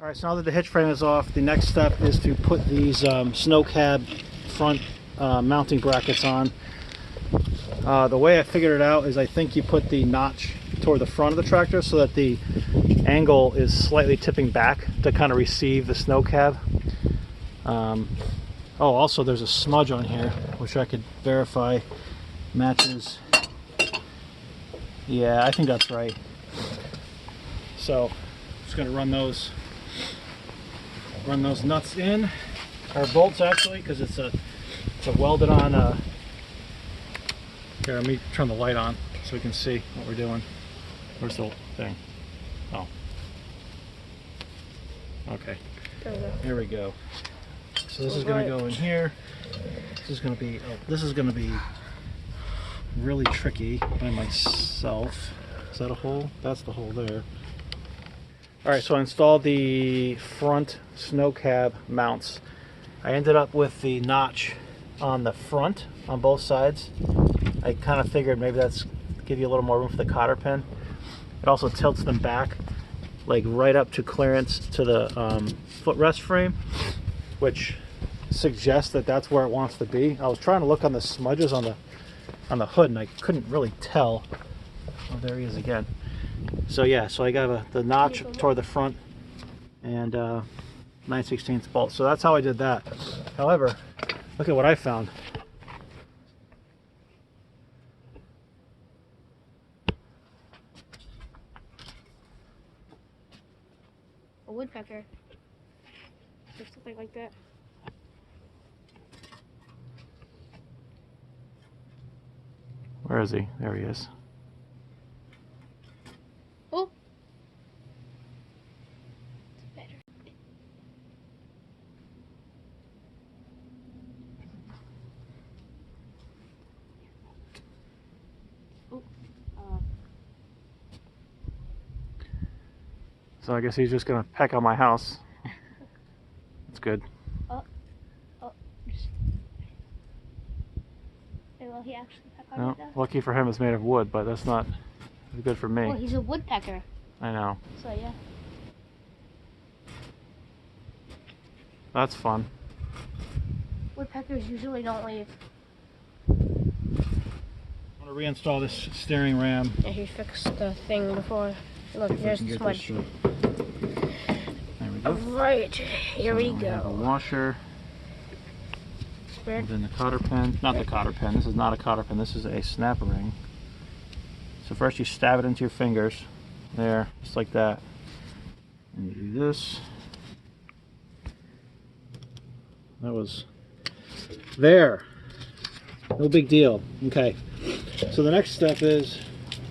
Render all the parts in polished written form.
All right, so now that the hitch frame is off, the next step is to put these snow cab front mounting brackets on. The way I figured it out is I think you put the notch toward the front of the tractor so that the angle is slightly tipping back to kind of receive the snow cab. Oh, also there's a smudge on here, which I could verify matches. Yeah, I think that's right. So I'm just gonna run those nuts in, or bolts actually, because it's a welded on. Here, let me turn the light on so we can see what we're doing. Where's the thing? Oh, okay. There we go. So this is going to go in here. This is going to be really tricky by myself. Is that a hole? That's the hole there. All right, so I installed the front snow cab mounts. I ended up with the notch on the front on both sides. I kind of figured maybe that's give you a little more room for the cotter pin. It also tilts them back like right up to clearance to the footrest frame, which suggests that that's where it wants to be. I was trying to look on the smudges on the hood and I couldn't really tell. Oh, there he is again. So yeah, so I got the notch toward the front and 9/16 bolt. So that's how I did that. However, look at what I found. A woodpecker. Or something like that. Where is he? There he is. Oh! It's better. Oh. So I guess he's just gonna peck on my house. That's good. Oh. Will he actually peck on No, you though? lucky for him it's made of wood, but that's not good for me. Well, he's a woodpecker. I know. So yeah. That's fun. Woodpeckers usually don't leave. I'm gonna reinstall this steering ram. Yeah, he fixed the thing before. Look, there's the smudge. There we go. Alright, here we We have a go. washer. And then the cotter pin. Not the cotter pin. This is not a cotter pin. This is a snap ring. So first you stab it into your fingers. There, just like that. And you do this. That was there. No big deal. Okay. So the next step is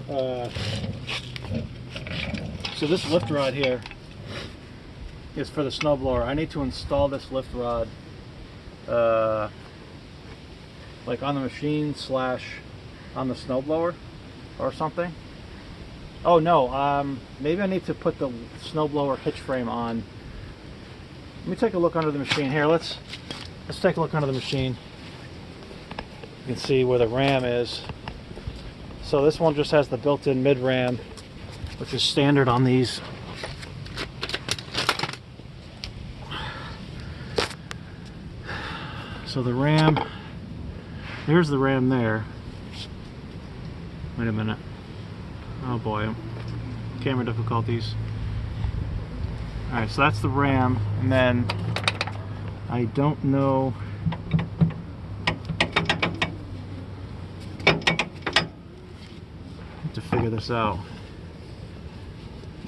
so this lift rod here is for the snowblower. I need to install this lift rod like on the machine / on the snowblower or something. Oh no, maybe I need to put the snowblower hitch frame on. Let me take a look under the machine here. Let's take a look under the machine. You can see where the ram is. So this one just has the built-in mid ram, which is standard on these. So the ram, there's the ram there. Wait a minute. Oh boy, camera difficulties. Alright, so that's the ram, and then I don't know. I have to figure this out.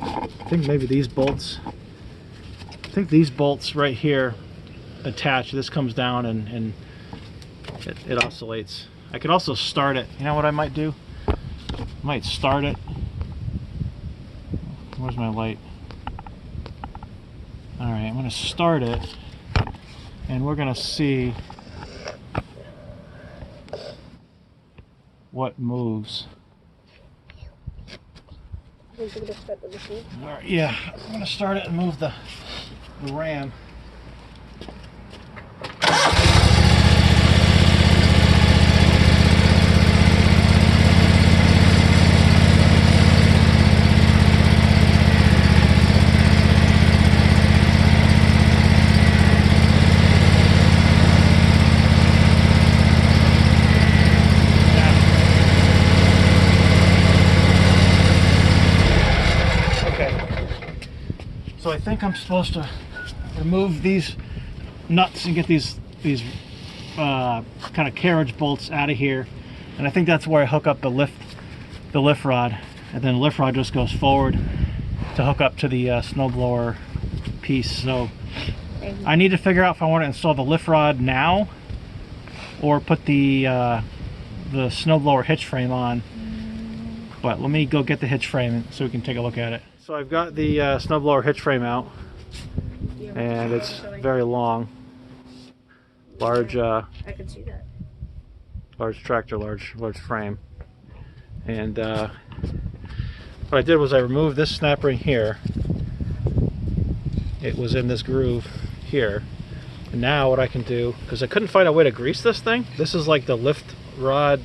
I think maybe these bolts, right here attach. This comes down and it oscillates. I could also start it. You know what I might do? I might start it. Where's my light? Alright, I'm going to start it and we're going to see what moves. Alright, yeah, I'm going to start it and move the ram. So I think I'm supposed to remove these nuts and get these kind of carriage bolts out of here, and I think that's where I hook up the lift rod, and then the lift rod just goes forward to hook up to the snowblower piece. So I need to figure out if I want to install the lift rod now or put the snowblower hitch frame on. But let me go get the hitch frame so we can take a look at it. So I've got the snowblower hitch frame out, and it's very long. Large, I can see that. Large tractor, large frame. And what I did was I removed this snap ring here. It was in this groove here. And now what I can do, because I couldn't find a way to grease this thing. This is like the lift rod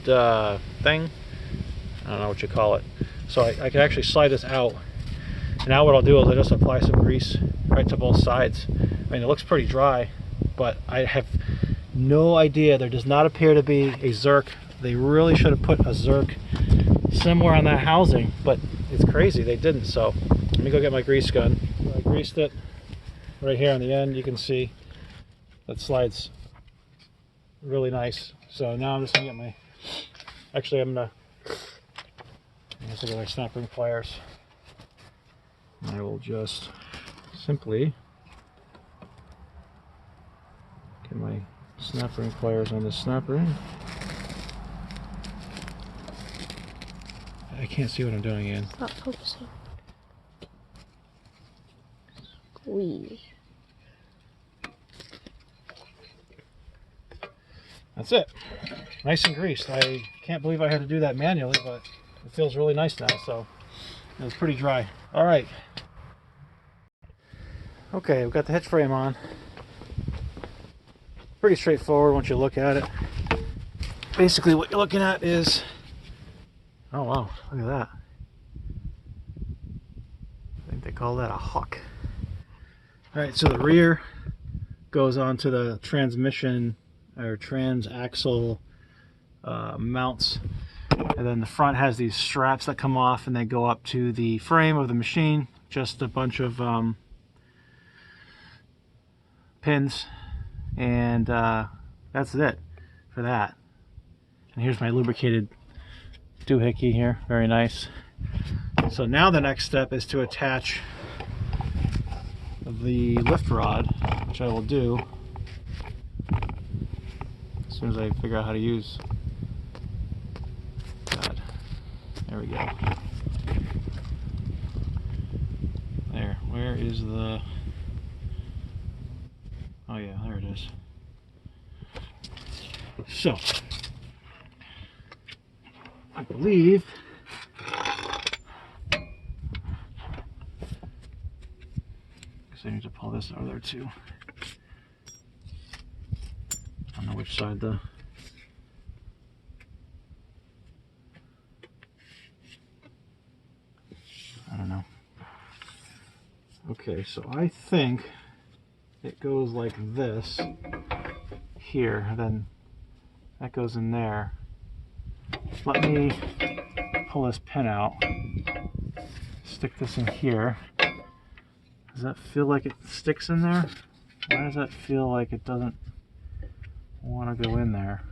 thing. I don't know what you call it. So I can actually slide this out. And now what I'll do is I just apply some grease right to both sides. I mean, it looks pretty dry, but I have no idea. There does not appear to be a Zerk. They really should have put a Zerk somewhere on that housing, but it's crazy they didn't. So let me go get my grease gun. So I greased it right here on the end. You can see that slides really nice. So now I'm just gonna get my, actually I'm gonna get my snap ring pliers. I will just simply get my snap ring pliers on the snap ring. I can't see what I'm doing again. Not focusing. Squeeze. That's it. Nice and greased. I can't believe I had to do that manually, but it feels really nice now, so it was pretty dry. All right. Okay, we've got the hitch frame on. Pretty straightforward once you look at it. Basically what you're looking at is, oh wow, look at that. I think they call that a hawk. All right, so the rear goes onto the transmission or transaxle mounts, and then the front has these straps that come off and they go up to the frame of the machine. Just a bunch of pins, and that's it for that. And here's my lubricated doohickey here, very nice. So now the next step is to attach the lift rod, which I will do as soon as I figure out how to use. God, there we go. There, where is the, oh yeah, there it is. So I believe I need to pull this out of there too. I don't know which side the, I don't know. Okay, so I think it goes like this here, then that goes in there. Let me pull this pin out, stick this in here. Does that feel like it sticks in there? Why does that feel like it doesn't want to go in there?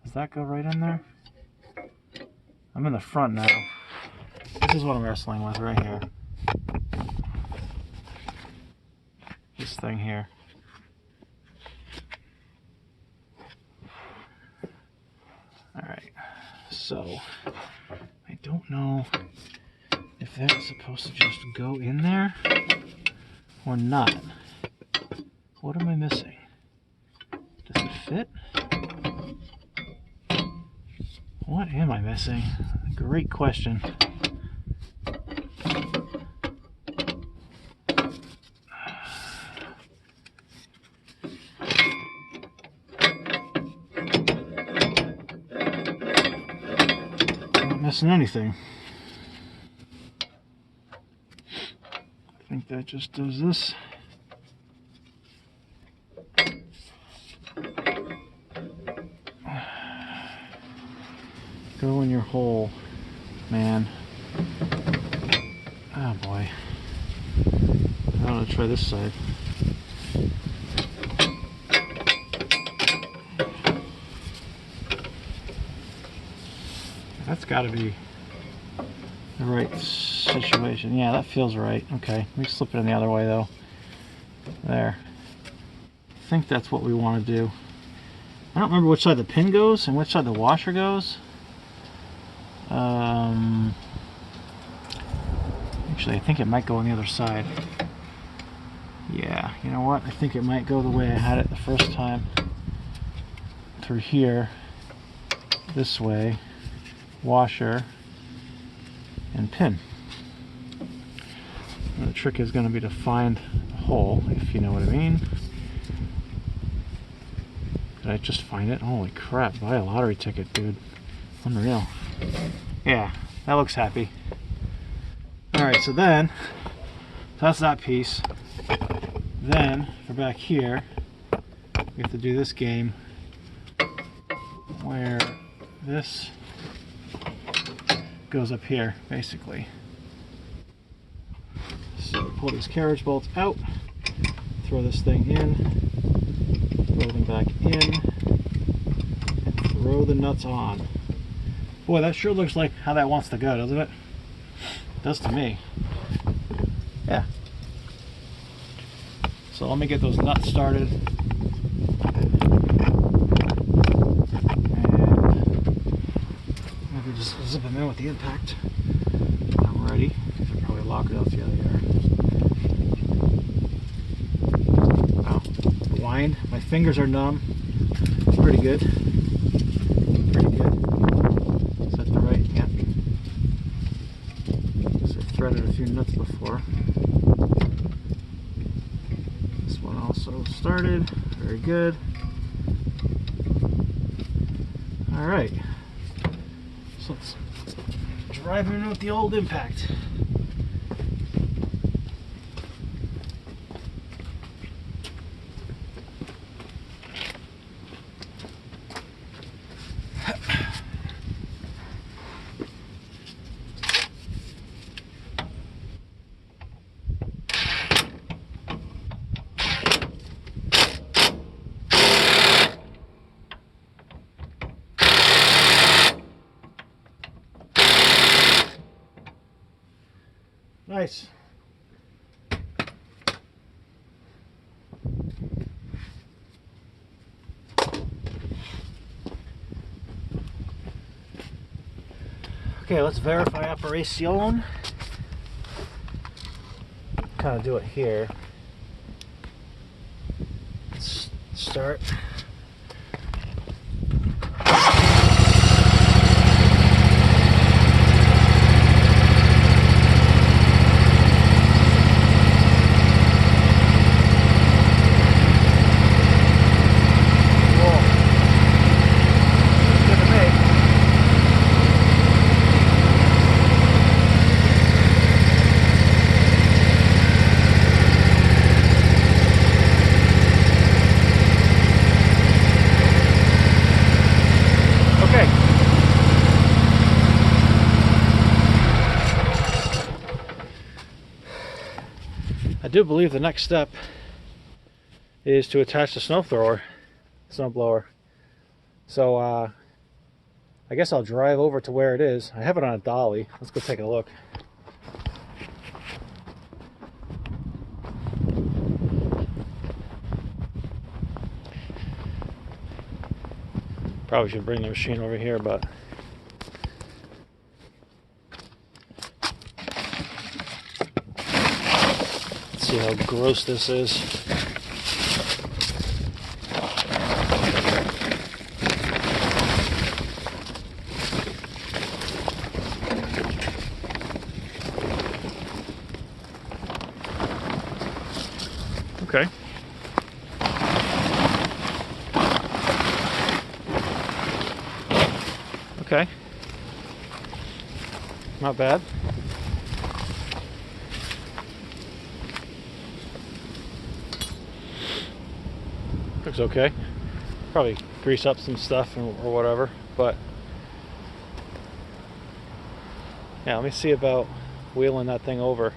Does that go right in there? I'm in the front now. This is what I'm wrestling with right here. This thing here. Alright, so I don't know if that's supposed to just go in there or not. What am I missing? Does it fit? What am I missing? Great question. Not missing anything. I think that just does this. Go in your hole, man. Oh boy. want to try this side. That's got to be the right situation. Yeah, that feels right. Okay, let me slip it in the other way though. There. I think that's what we want to do. I don't remember which side the pin goes and which side the washer goes. Actually, I think it might go on the other side. Yeah, you know what? I think it might go the way I had it the first time. Through here, this way, washer, and pin. And the trick is going to be to find the hole, if you know what I mean. Did I just find it? Holy crap, buy a lottery ticket, dude. Unreal. Yeah, that looks happy. Alright, so then, that's that piece. Then, for back here, we have to do this game where this goes up here, basically. So pull these carriage bolts out, throw this thing in, throw them back in, and throw the nuts on. Boy, that sure looks like how that wants to go, doesn't it? It does to me. Yeah. So let me get those nuts started. Maybe just zip them in with the impact. I'm ready. They're probably locked up. Yeah, they are. Wow. The wind. My fingers are numb. Pretty good. Pretty good. Is that the right? Yeah. So I threaded a few nuts before. This one also started. Very good. All right. So let's drive in with the old impact. Nice. Okay, let's verify operation. Kind of do it here. Let's start. I do believe the next step is to attach the snow blower. So I guess I'll drive over to where it is. I have it on a dolly. Let's go take a look. Probably should bring the machine over here, but let's see how gross this is. Okay. Okay. Not bad. Looks okay. Probably grease up some stuff or whatever, but yeah, let me see about wheeling that thing over.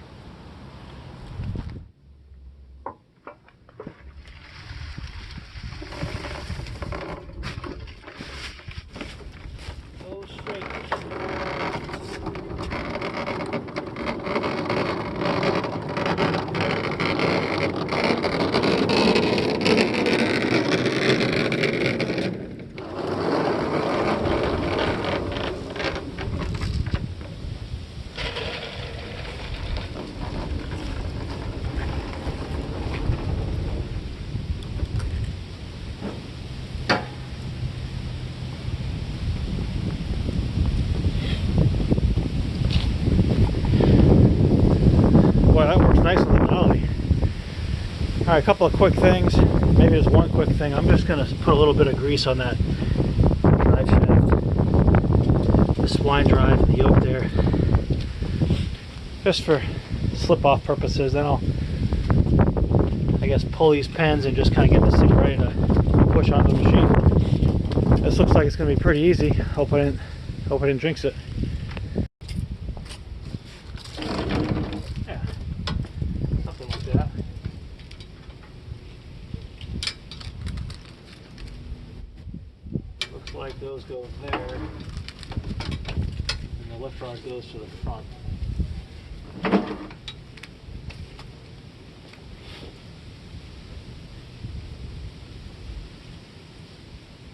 Alright, a couple of quick things. Maybe there's one quick thing. I'm just going to put a little bit of grease on that drive shaft. The spline drive, the yoke there. Just for slip-off purposes. Then I'll, I guess, pull these pins and just kind of get this thing ready to push onto the machine. This looks like it's going to be pretty easy. Hope I didn't jinx it. Yeah, something like that. Looks like those go there, and the lift rod goes to the front.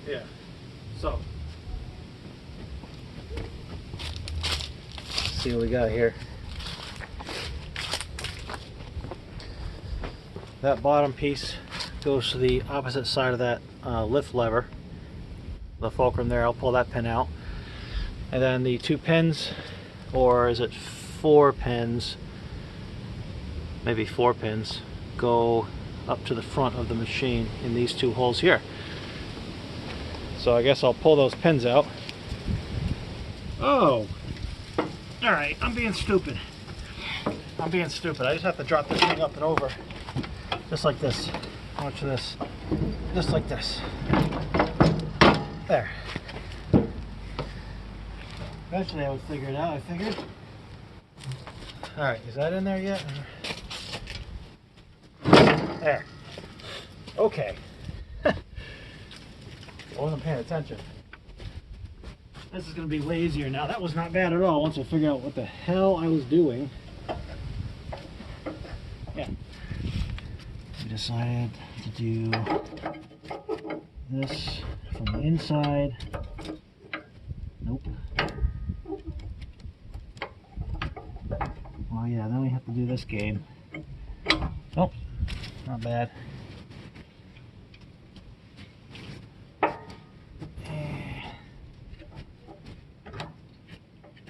Yeah, so let's see what we got here. That bottom piece goes to the opposite side of that lift lever, the fulcrum there. I'll pull that pin out, and then the 2 pins, or is it 4 pins, maybe 4 pins, go up to the front of the machine in these 2 holes here. So I guess I'll pull those pins out. Oh! Alright, I'm being stupid. I just have to drop this thing up and over. Just like this. Watch this. Just like this. There. Eventually I would figure it out, I figured. Alright, is that in there yet? There. Okay. I wasn't paying attention. This is going to be way easier now. That was not bad at all once I figured out what the hell I was doing. Yeah. We decided to do this from the inside. Nope. Oh yeah, then we have to do this game. Nope. Not bad.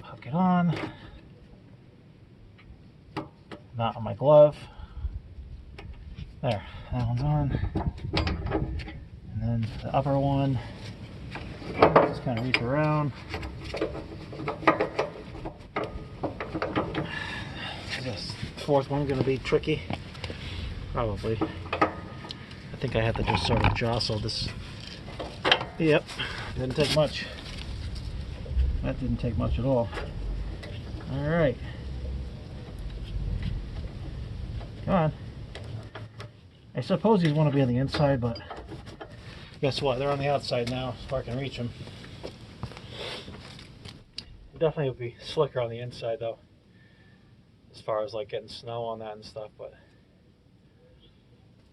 Hook it on. Not on my glove. There, that one's on. And then the upper one, just kind of reach around. This 4th one going to be tricky, probably. I think I have to just sort of jostle this. Yep, didn't take much. That didn't take much at all. All right, come on. I suppose these want to be on the inside, but guess what? They're on the outside now, so I can reach them. It definitely would be slicker on the inside, though, as far as like getting snow on that and stuff. But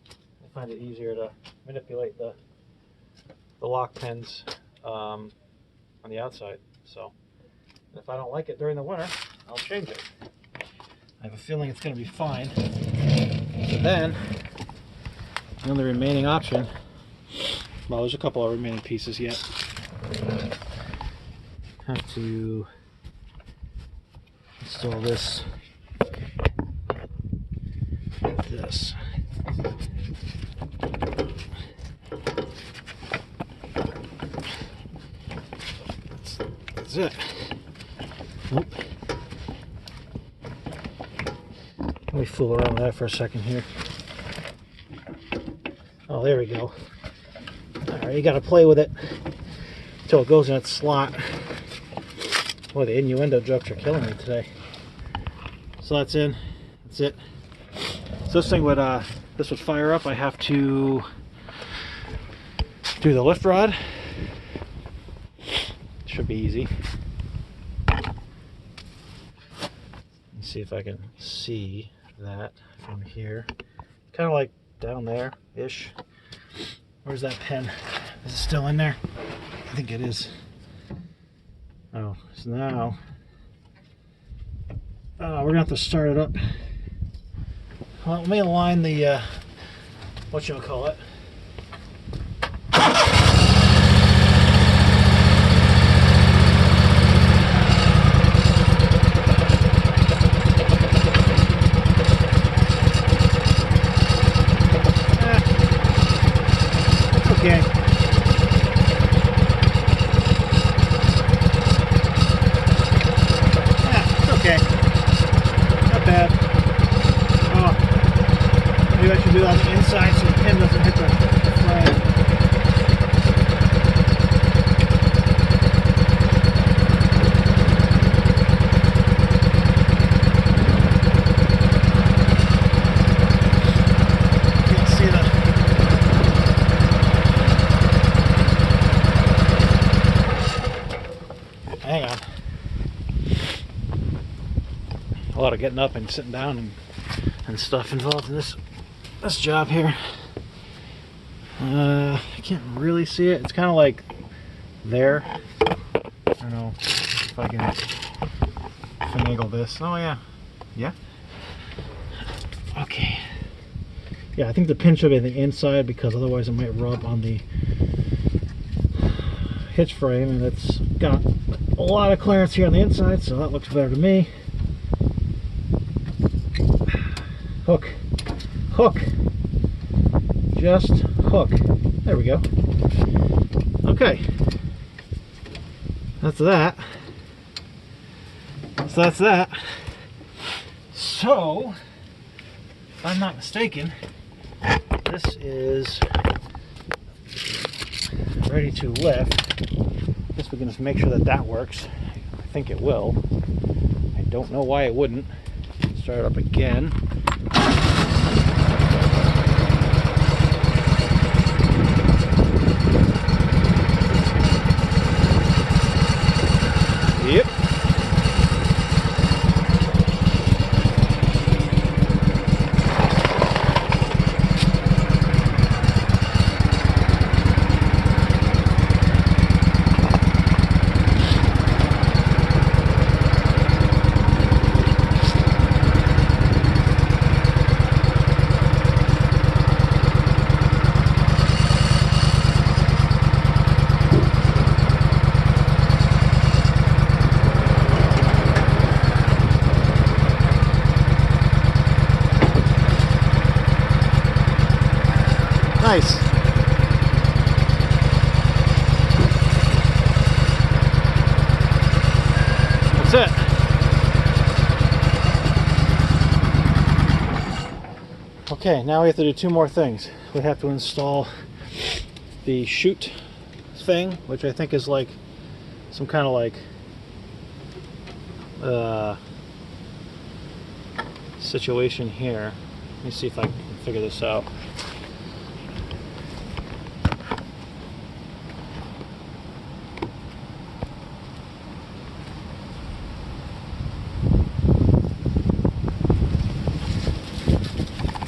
I find it easier to manipulate the lock pins on the outside. So if I don't like it during the winter, I'll change it. I have a feeling it's going to be fine. So then, the only remaining option, well, there's a couple of remaining pieces yet. Have to install this. This. That's it. Nope. Let me fool around with that for a second here. Oh, there we go. Alright, you gotta play with it until it goes in its slot. Boy, the innuendo jokes are killing me today. So that's in. That's it. So this thing would fire up. I have to do the lift rod. Should be easy. Let's see if I can see that from here. Kind of like down there-ish. Where's that pin? Is it still in there? I think it is. Oh, so now we're gonna have to start it up. Well, let me align the whatchamacallit. not bad. Oh, maybe I should do it on the inside so the pin doesn't hit the frame. Can't see the... Hang on. A lot of getting up and sitting down and stuff involved in this job here. I can't really see it. It's kind of like there. I don't know if I can finagle this. Oh yeah, yeah. Okay. Yeah, I think the pin should be on the inside because otherwise it might rub on the hitch frame, and it's got a lot of clearance here on the inside, so that looks better to me. Hook, hook, just hook. There we go. Okay, that's that. So that's that. So, if I'm not mistaken, this is ready to lift. I guess we can just make sure that that works. I think it will. I don't know why it wouldn't. Start it up again. Yep. Nice. That's it. Okay, now we have to do two more things. We have to install the chute thing, which I think is like some kind of like situation here. Let me see if I can figure this out.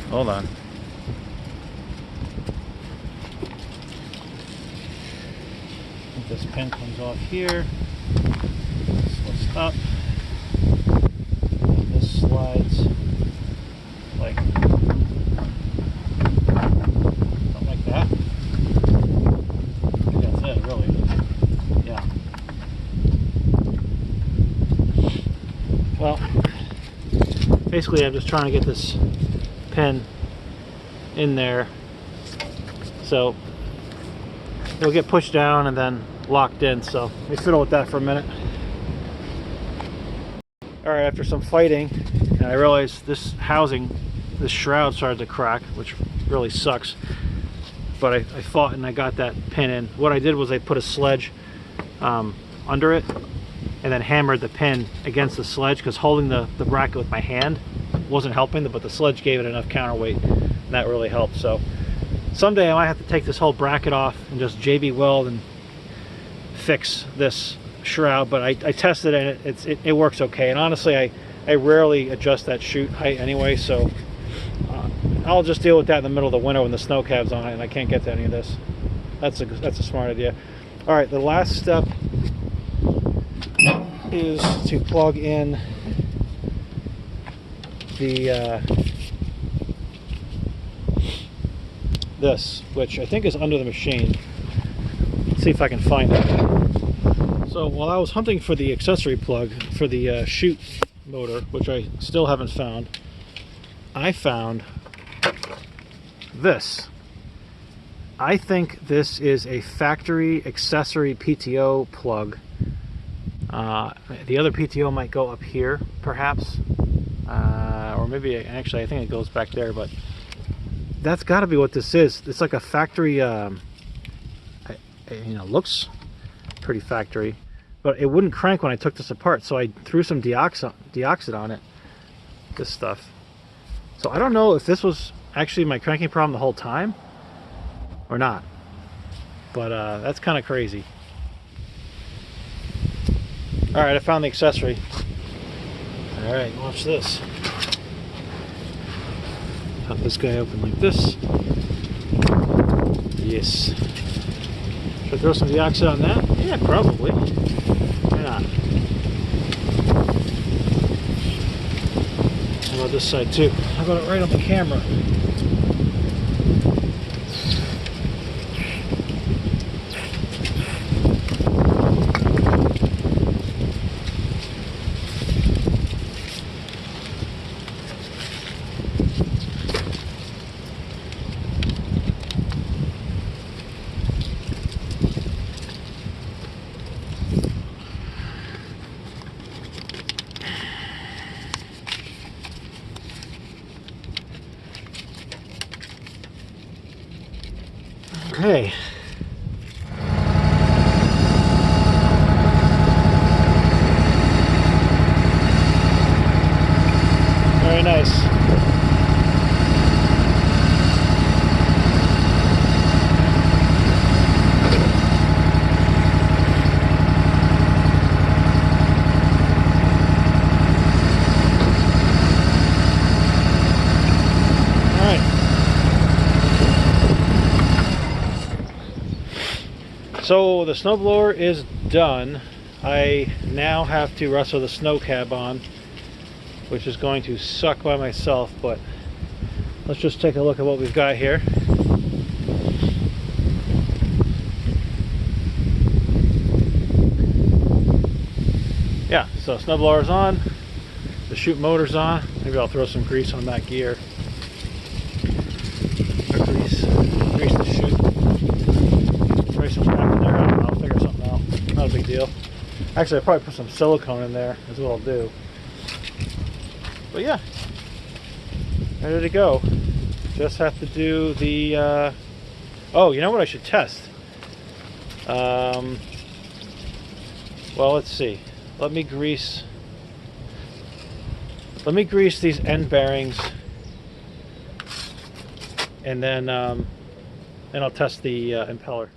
Hold on. I think this pin comes off here. This lifts up. And this slides like something like that. I think that's it, really. Yeah. Well, basically I'm just trying to get this pin in there so it'll get pushed down and then locked in. So let me fiddle with that for a minute. Alright, after some fighting, and I realized this housing, this shroud started to crack, which really sucks, but I fought and I got that pin in. What I did was I put a sledge under it and then hammered the pin against the sledge, because holding the bracket with my hand wasn't helping, but the sledge gave it enough counterweight, and that really helped. So someday I might have to take this whole bracket off and just JB weld and fix this shroud, but I tested it and it works okay. And honestly, I rarely adjust that chute height anyway, so I'll just deal with that in the middle of the winter when the snow cab's on it and I can't get to any of this. That's a smart idea. All right, the last step is to plug in the this, which I think is under the machine. Let's see if I can find it. So while I was hunting for the accessory plug for the chute motor, which I still haven't found, I found this. I think this is a factory accessory PTO plug. The other PTO might go up here, perhaps. or maybe actually I think it goes back there, but that's got to be what this is. It's like a factory, you know, looks pretty factory, but it wouldn't crank when I took this apart, so I threw some deoxit on it, this stuff. So I don't know if this was actually my cranking problem the whole time or not, but that's kind of crazy. All right, I found the accessory. All right, watch this. Pop this guy open like this. Yes. Should I throw some deoxit on that? Yeah, probably. Why not? How about this side too? How about it right on the camera? Okay. Very nice. So the snowblower is done. I now have to wrestle the snow cab on, which is going to suck by myself, but let's just take a look at what we've got here. Yeah, so snowblower's on, the chute motor's on. Maybe I'll throw some grease on that gear. Or grease the chute. Spray some crap in there. I don't know, I'll figure something out. Not a big deal. Actually, I'll probably put some silicone in there, is what I'll do. But yeah, ready to go. Just have to do the, oh, you know what I should test? Well, let's see. Let me grease these end bearings, and then I'll test the impeller.